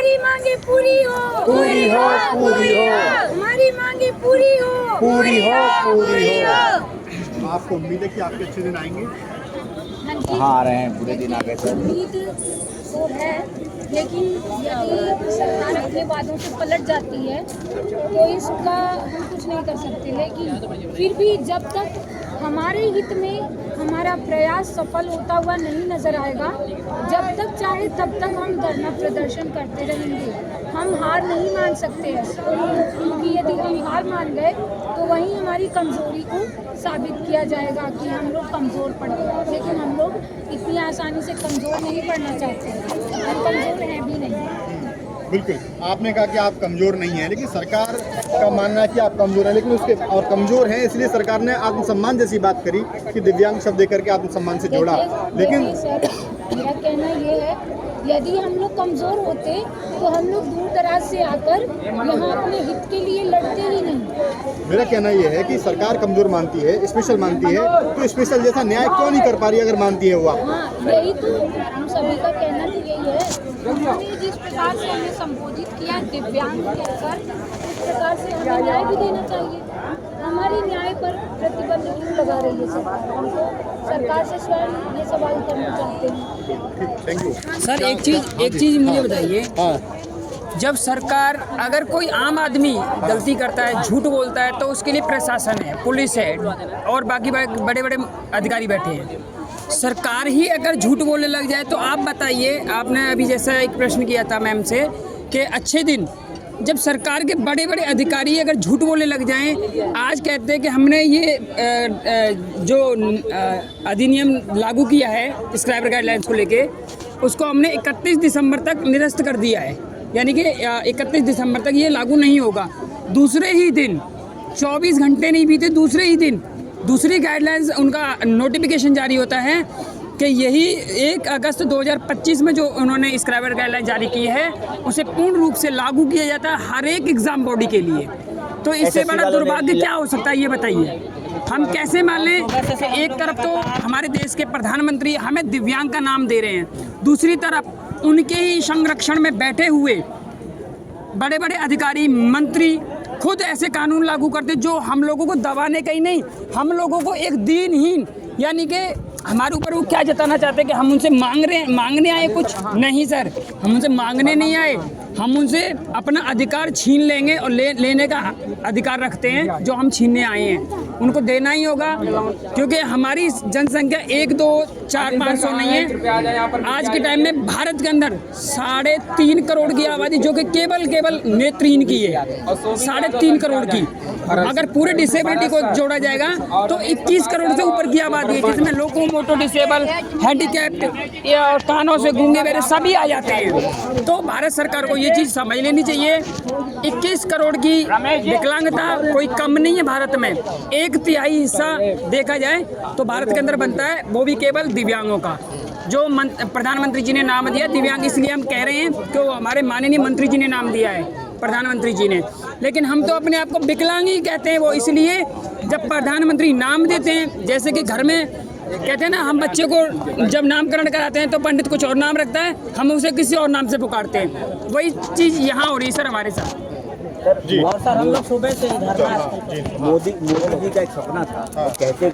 हमारी मांगे पूरी हो, पूरी हो, पूरी हो। हमारी मांगे पूरी हो, पूरी हो, पूरी हो। आपको उम्मीद है कि आपके अच्छे दिन आएंगे? हाँ जी, हाँ, आ रहे हैं, बुरे दिन आ गए सर। उम्मीद तो है, लेकिन यदि सरकार अपने वादों से पलट जाती है तो इसका हम कुछ नहीं कर सकते। लेकिन फिर भी जब तक हमारे हित में हमारा प्रयास सफल होता हुआ नहीं नजर आएगा, जब तक चाहे तब तक हम धरना प्रदर्शन करते रहेंगे। हम हार नहीं मान सकते हैं, क्योंकि यदि हम हार मान गए तो वहीं हमारी कमजोरी को साबित किया जाएगा कि हम लोग कमज़ोर पड़ गए। लेकिन हम लोग इतनी आसानी से कमज़ोर नहीं पड़ना चाहते, हम कमज़ोर हैं भी नहीं। बिल्कुल, आपने कहा कि आप कमज़ोर नहीं हैं, लेकिन सरकार का मानना है कि आप कमज़ोर हैं, लेकिन उसके और कमज़ोर हैं इसलिए सरकार ने आत्मसम्मान जैसी बात करी कि दिव्यांग शब्द देकर के आत्मसम्मान से जोड़ा। लेकिन सर, मेरा कहना ये है, यदि हम लोग कमज़ोर होते तो हम लोग दूर दराज से आकर यहाँ अपने हित के लिए लड़ते ही नहीं। मेरा कहना ये है कि सरकार कमज़ोर मानती है, स्पेशल मानती है, तो स्पेशल जैसा न्याय क्यों नहीं कर पा रही अगर मानती है वो? हाँ, यही तो हम सभी का कहना तो यही है। उन्होंने जिस प्रकार से हमें संबोधित किया दिव्यांग कहकर, उस प्रकार से हमें न्याय भी देना चाहिए। हमारी न्याय पर प्रतिबंध क्यों लगा रही है सरकार? हम तो सरकार से स्वयं ये सवाल करना चाहते हैं। थैंक यू सर, एक चीज़ मुझे बताइए। हाँ, जब सरकार, अगर कोई आम आदमी गलती करता है, झूठ बोलता है, तो उसके लिए प्रशासन है, पुलिस है और बाकी बड़े बड़े अधिकारी बैठे हैं। सरकार ही अगर झूठ बोलने लग जाए तो आप बताइए, आपने अभी जैसा एक प्रश्न किया था मैम से कि अच्छे दिन, जब सरकार के बड़े बड़े अधिकारी अगर झूठ बोलने लग जाएं, आज कहते हैं कि हमने ये जो अधिनियम लागू किया है स्क्राइबर गाइडलाइंस को लेके, उसको हमने 31 दिसंबर तक निरस्त कर दिया है, यानी कि 31 दिसंबर तक ये लागू नहीं होगा। दूसरे ही दिन, 24 घंटे नहीं बीते, दूसरे ही दिन दूसरी गाइडलाइंस, उनका नोटिफिकेशन जारी होता है कि यही 1 अगस्त 2025 में जो उन्होंने स्क्राइबर गाइडलाइन जारी की है उसे पूर्ण रूप से लागू किया जाता है हर एक एग्ज़ाम बॉडी के लिए। तो इससे बड़ा दुर्भाग्य क्या हो सकता है, ये बताइए। हम कैसे मान लें कि एक तरफ तो हमारे देश के प्रधानमंत्री हमें दिव्यांग का नाम दे रहे हैं, दूसरी तरफ उनके ही संरक्षण में बैठे हुए बड़े बड़े अधिकारी, मंत्री खुद ऐसे कानून लागू करते जो हम लोगों को दबाने का ही नहीं, हम लोगों को एक दीनहीन, यानी कि हमारे ऊपर वो क्या जताना चाहते हैं कि हम उनसे मांगने आए कुछ नहीं सर, हम उनसे मांगने नहीं आए, हम उनसे अपना अधिकार छीन लेंगे और लेने का अधिकार रखते हैं जो हम छीनने आए हैं, उनको देना ही होगा। क्योंकि हमारी जनसंख्या 1, 2, 4, 500 नहीं है। आज के टाइम में भारत के अंदर 3.5 करोड़ की आबादी, जो कि केवल नेत्रहीन की है, 3.5 करोड़ की। अगर पूरे डिसेबिलिटी को जोड़ा जाएगा तो 21 करोड़ से ऊपर की आबादी है, जिसमें लोकोमोटो डिसेबल, हैंडीकैप्ड और कानों से गूंगे बहरे सभी आ जाते हैं। तो भारत सरकार को ये चीज़ समझ लेनी चाहिए, 21 करोड़ की विकलांगता कोई कम नहीं है भारत में। 1/3 हिस्सा देखा जाए तो भारत के अंदर बनता है, वो भी केवल दिव्यांगों का। जो प्रधानमंत्री जी ने नाम दिया दिव्यांग, इसलिए हम कह रहे हैं कि वो हमारे माननीय मंत्री जी ने नाम दिया है, प्रधानमंत्री जी ने, लेकिन हम तो अपने आप को विकलांग ही कहते हैं। वो इसलिए जब प्रधानमंत्री नाम देते हैं, जैसे कि घर में कहते हैं ना, हम बच्चे को जब नामकरण कराते हैं तो पंडित कुछ और नाम रखता है, हम उसे किसी और नाम से पुकारते हैं। वही चीज़ यहाँ हो रही है सर हमारे साथ। सर, हम लोग सुबह से इधर मोदी जी का एक सपना था, कहते